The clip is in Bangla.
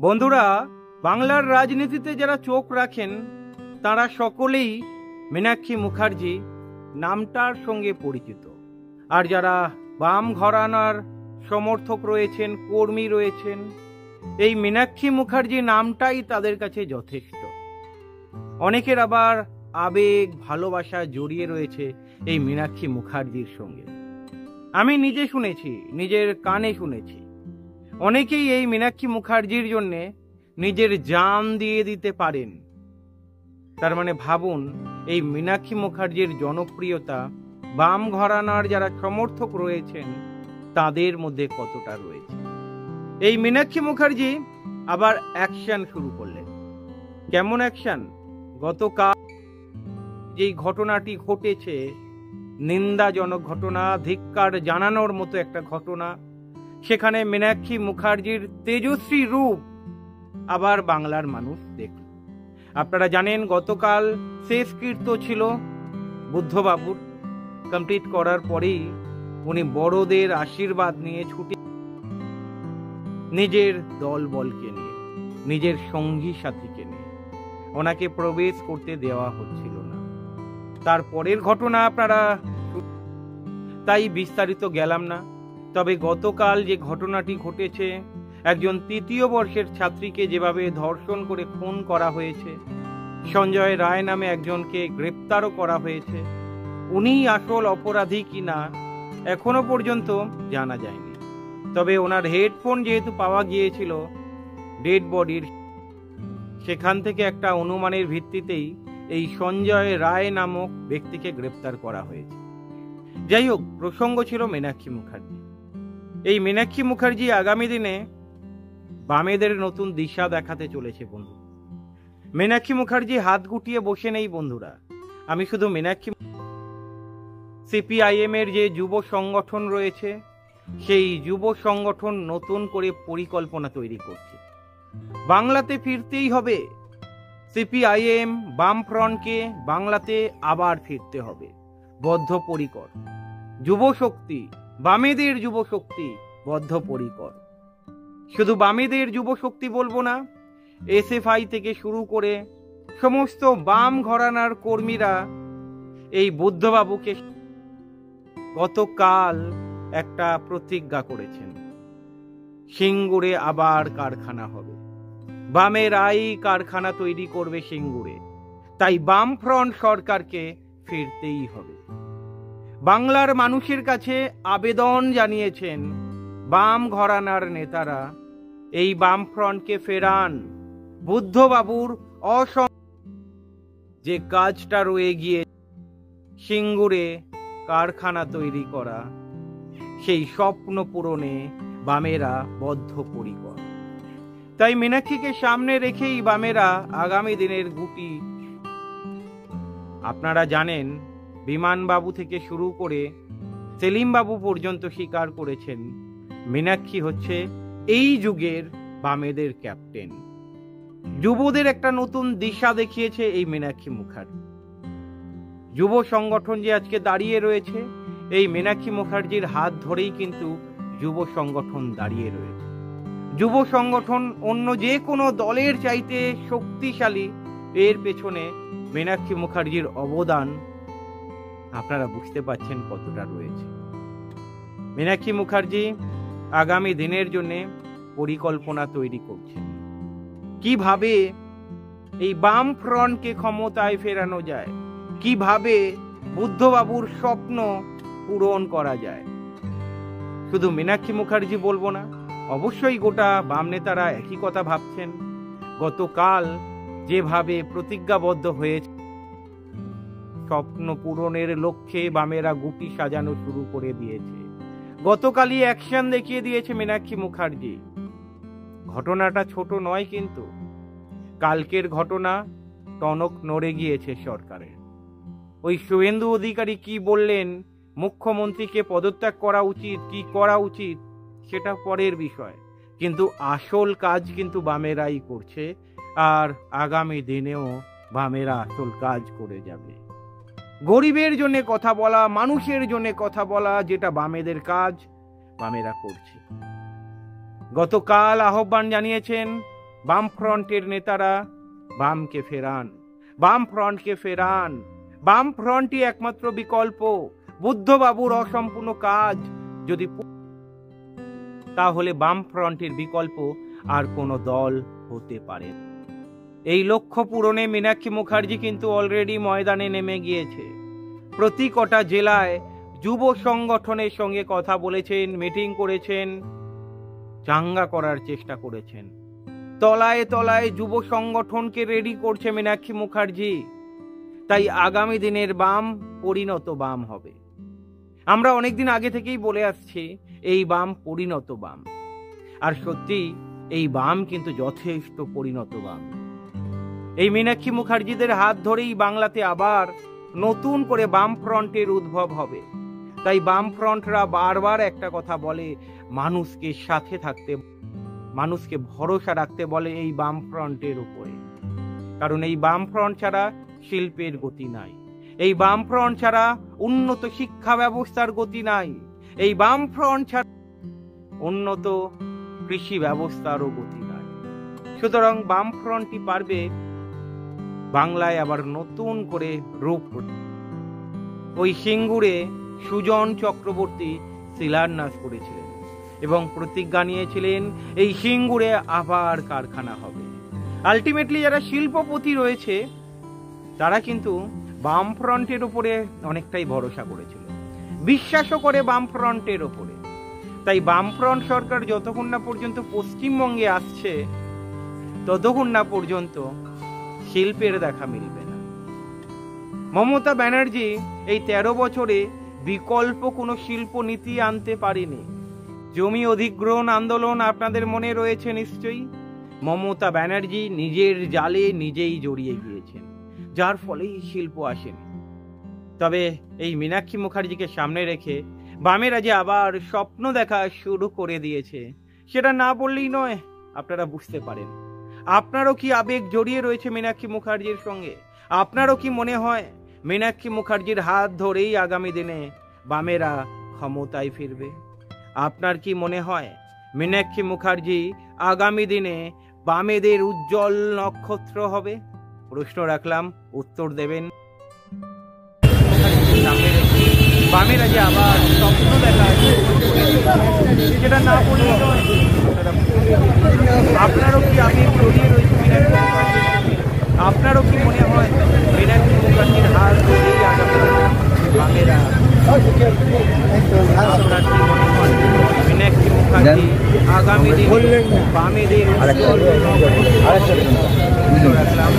বন্ধুরা, বাংলার রাজনীতিতে যারা চোখ রাখেন তারা সকলেই মীনাক্ষী মুখার্জি নামটার সঙ্গে পরিচিত। আর যারা বাম ঘরানার সমর্থক রয়েছেন, কর্মী রয়েছেন, এই মীনাক্ষী মুখার্জি নামটাই তাদের কাছে যথেষ্ট। অনেকের আবার আবেগ ভালোবাসা জড়িয়ে রয়েছে এই মীনাক্ষী মুখার্জির সঙ্গে। আমি নিজে শুনেছি, নিজের কানে শুনেছি, অনেকেই এই মীনাক্ষী মুখার্জির জন্যে নিজের জান দিয়ে দিতে পারেন। তার মানে ভাবুন, এই মীনাক্ষী মুখার্জির জনপ্রিয়তা বাম ঘরানার যারা সমর্থক রয়েছেন তাদের মধ্যে কতটা রয়েছে। এই মীনাক্ষী মুখার্জি আবার অ্যাকশন শুরু করলেন। কেমন অ্যাকশন? গতকাল যেই ঘটনাটি ঘটেছে, নিন্দাজনক ঘটনা, ধিক্কার জানানোর মতো একটা ঘটনা, সেখানে মীনাক্ষী মুখার্জির তেজস্বী রূপ আবার বাংলার মানুষ দেখল। আপনারা জানেন গতকাল শেষকৃত্য ছিল বুদ্ধবাবুর। কমপ্লিট করার পরেই উনি বড়দের আশীর্বাদ নিয়ে ছুটে নিজের দলবলকে নিয়ে, নিজের সঙ্গী সাথীকে নিয়ে ওনাকে প্রবেশ করতে দেওয়া হচ্ছিল না। তারপরের ঘটনা আপনারা, তাই বিস্তারিত গেলাম না। তবে গতকাল যে ঘটনাটি ঘটেছে, একজন তৃতীয় বর্ষের ছাত্রীকে যেভাবে ধর্ষণ করে খুন করা হয়েছে, সঞ্জয় রায় নামে একজনকে গ্রেপ্তারও করা হয়েছে। উনি আসল অপরাধী কিনা এখনো পর্যন্ত জানা যায়নি। তবে ওনার হেডফোন যেহেতু পাওয়া গিয়েছিল ডেড বডির, সেখান থেকে একটা অনুমানের ভিত্তিতেই এই সঞ্জয় রায় নামক ব্যক্তিকে গ্রেপ্তার করা হয়েছে। যাই হোক, প্রসঙ্গ ছিল মীনাক্ষী মুখার্জি। এই মীনাক্ষী মুখার্জি আগামী দিনে বামেদের নতুন দিশা দেখাতে চলেছে। বন্ধু, মীনাক্ষী মুখার্জি হাত গুটিয়ে বসে নেই বন্ধুরা। আমি শুধু মীনাক্ষী, সিপিআইএম এর যে যুব সংগঠন রয়েছে, সেই যুব সংগঠন নতুন করে পরিকল্পনা তৈরি করছে। বাংলাতে ফিরতেই হবে। সিপিআইএম বামফ্রন্টকে বাংলাতে আবার ফিরতে হবে, বদ্ধপরিকর। যুব শক্তি, বামেদের যুব শক্তি বদ্ধপরিকর। শুধু বামেদের যুব শক্তি বলবো না, এসএফআই থেকে শুরু করে সমস্ত বাম ঘরানার কর্মীরা এই বুদ্ধবাবুকে গতকাল একটা প্রতিজ্ঞা করেছেন, সিঙ্গুরে আবার কারখানা হবে, বামেরাই কারখানা তৈরি করবে সিঙ্গুরে। তাই বামফ্রন্ট সরকারকে ফিরতেই হবে। বাংলার মানুষের কাছে আবেদন জানিয়েছেন বাম ঘরানার নেতারা, এই বামফ্রন্টকে ফেরান। বুদ্ধবাবুর যে কাজটা রয়ে গিয়ে সিঙ্গুরে কারখানা তৈরি করা, সেই স্বপ্ন পূরণে বামেরা বদ্ধপরিকর। তাই মীনাক্ষীকে সামনে রেখেই বামেরা আগামী দিনের গুটি। আপনারা জানেন, বিমানবাবু থেকে শুরু করে সেলিমবাবু পর্যন্ত স্বীকার করেছেন মীনাক্ষী হচ্ছে এই যুগের বামেদের ক্যাপ্টেন। যুবদের একটা নতুন দিশা দেখিয়েছে এই মীনাক্ষী মুখার্জি। যুব সংগঠন যে আজকে দাঁড়িয়ে রয়েছে, এই মীনাক্ষী মুখার্জির হাত ধরেই কিন্তু যুব সংগঠন দাঁড়িয়ে রয়েছে। যুব সংগঠন অন্য যে কোনো দলের চাইতে শক্তিশালী। এর পেছনে মীনাক্ষী মুখার্জির অবদান আপনারা বুঝতে পারছেন কতটা রয়েছে। মীনাক্ষী মুখার্জি আগামী দিনের জন্য পরিকল্পনা তৈরি করছেন, কিভাবে এই বাম ফ্রন্টকে ক্ষমতায় ফেরানো যায়, কিভাবে বুদ্ধবাবুর স্বপ্ন পূরণ করা যায়। শুধু মীনাক্ষী মুখার্জি বলবো না, অবশ্যই গোটা বাম নেতারা একই কথা ভাবছেন। গতকাল যেভাবে প্রতিজ্ঞাবদ্ধ হয়েছে, স্বপ্ন পূরণের লক্ষ্যে বামেরা গুটি সাজানো শুরু করে দিয়েছে। গতকালই অ্যাকশন দেখিয়ে দিয়েছে মীনাক্ষী মুখার্জি। ঘটনাটা ছোট নয়, কিন্তু কালকের ঘটনা টনক নড়ে গিয়েছে সরকারের। ওই শুভেন্দু অধিকারী কি বললেন, মুখ্যমন্ত্রীকে পদত্যাগ করা উচিত কি করা উচিত সেটা পরের বিষয়, কিন্তু আসল কাজ কিন্তু বামেরাই করছে। আর আগামী দিনেও বামেরা আসল কাজ করে যাবে। গরিবের জন্য কথা বলা, মানুষের জন্য কথা বলা, যেটা বামেদের কাজ, বামেরা করছে। গতকাল আহ্বান জানিয়েছেন বামফ্রন্টের নেতারা বামকে ফেরান, বামফ্রন্টকে ফেরান। বামফ্রন্টই একমাত্র বিকল্প। বুদ্ধবাবুর অসম্পূর্ণ কাজ যদি তাহলে বামফ্রন্টের বিকল্প আর কোনো দল হতে পারে। এই লক্ষ্য পূরণে মীনাক্ষী মুখার্জি কিন্তু অলরেডি ময়দানে নেমে গিয়েছে। প্রতি কটা জেলায় যুব সংগঠনের সঙ্গে কথা বলেছেন, মিটিং করেছেন, চাঙ্গা করার চেষ্টা করেছেন। তলায় তলায় যুব সংগঠনকে রেডি করছে মীনাক্ষী মুখার্জি। তাই আগামী দিনের বাম পরিণত বাম হবে। আমরা অনেকদিন আগে থেকেই বলে আসছি এই বাম পরিণত বাম, আর সত্যি এই বাম কিন্তু যথেষ্ট পরিণত বাম। এই মীনাক্ষী মুখার্জিদের হাত ধরেই বাংলাতে আবার নতুন করে বাম ফ্রন্টের উদ্ভব হবে। তাই বাম ফ্রন্টরা বারবার একটা কথা বলে, মানুষকে সাথে থাকতে, মানুষকে ভরসা রাখতে বলে এই বাম ফ্রন্টের উপরে। কারণ এই বাম ফ্রন্ট ছাড়া শিল্পের গতি নাই, এই বাম ফ্রন্ট ছাড়া উন্নত শিক্ষা ব্যবস্থার গতি নাই, এই বাম ফ্রন্ট ছাড়া উন্নত কৃষি ব্যবস্থারও গতি নাই। সুতরাং বাম ফ্রন্টই পারবে বাংলায় আবার নতুন করে রূপ করতে। ওই সিঙ্গুরে সুজন চক্রবর্তী শিলান্যাস করেছিলেন এবং প্রতিজ্ঞা নিয়েছিলেন এই সিঙ্গুরে আবার কারখানা হবে। আলটিমেটলি যারা শিল্পপতি রয়েছে তারা কিন্তু বাম ফ্রন্টের উপরে অনেকটাই ভরসা করেছিল, বিশ্বাসও করে বাম ফ্রন্টের উপরে। তাই বাম ফ্রন্ট সরকার যতক্ষণ না পর্যন্ত পশ্চিমবঙ্গে আসছে ততক্ষণ না পর্যন্ত শিল্পের দেখা মিলবে না। মমতা ব্যানার্জি এই 13 বছরে বিকল্প কোনো শিল্প নীতি আনতে পারেনি। জমি অধিগ্রহণ আন্দোলন আপনাদের মনে রয়েছে নিশ্চয়ই। মমতা ব্যানার্জি নিজের জালে নিজেই জড়িয়ে গিয়েছেন, যার ফলেই শিল্প আসেনি। তবে এই মীনাক্ষী মুখার্জিকে সামনে রেখে বামেরা যে আবার স্বপ্ন দেখা শুরু করে দিয়েছে, সেটা না বললেই নয়, আপনারা বুঝতে পারেন। আপনারও কি আবেগ জড়িয়ে রয়েছে মীনাক্ষী মুখার্জির সঙ্গে? আপনারও কি মনে হয় মীনাক্ষী মুখার্জির হাত ধরেই আগামী দিনে বামেরা ক্ষমতায় ফিরবে? আপনার কি মনে হয় মীনাক্ষী মুখার্জি আগামী দিনে বামেদের উজ্জ্বল নক্ষত্র হবে? প্রশ্ন রাখলাম, উত্তর দেবেন। বামেরা যে আবার স্বপ্ন দেখা সেটা না বললে নয়, আপনারও কি আবেগ জড়িয়ে রয়েছে মীনাক্ষী মুখার্জির সঙ্গে? আপনারও কি মনে হয় মীনাক্ষী মুখার্জির হাত ধরেই আগামী বামেরা? আপনার কি মনে হয় মীনাক্ষী মুখার্জি আগামী দিন বামেদের রাখলাম।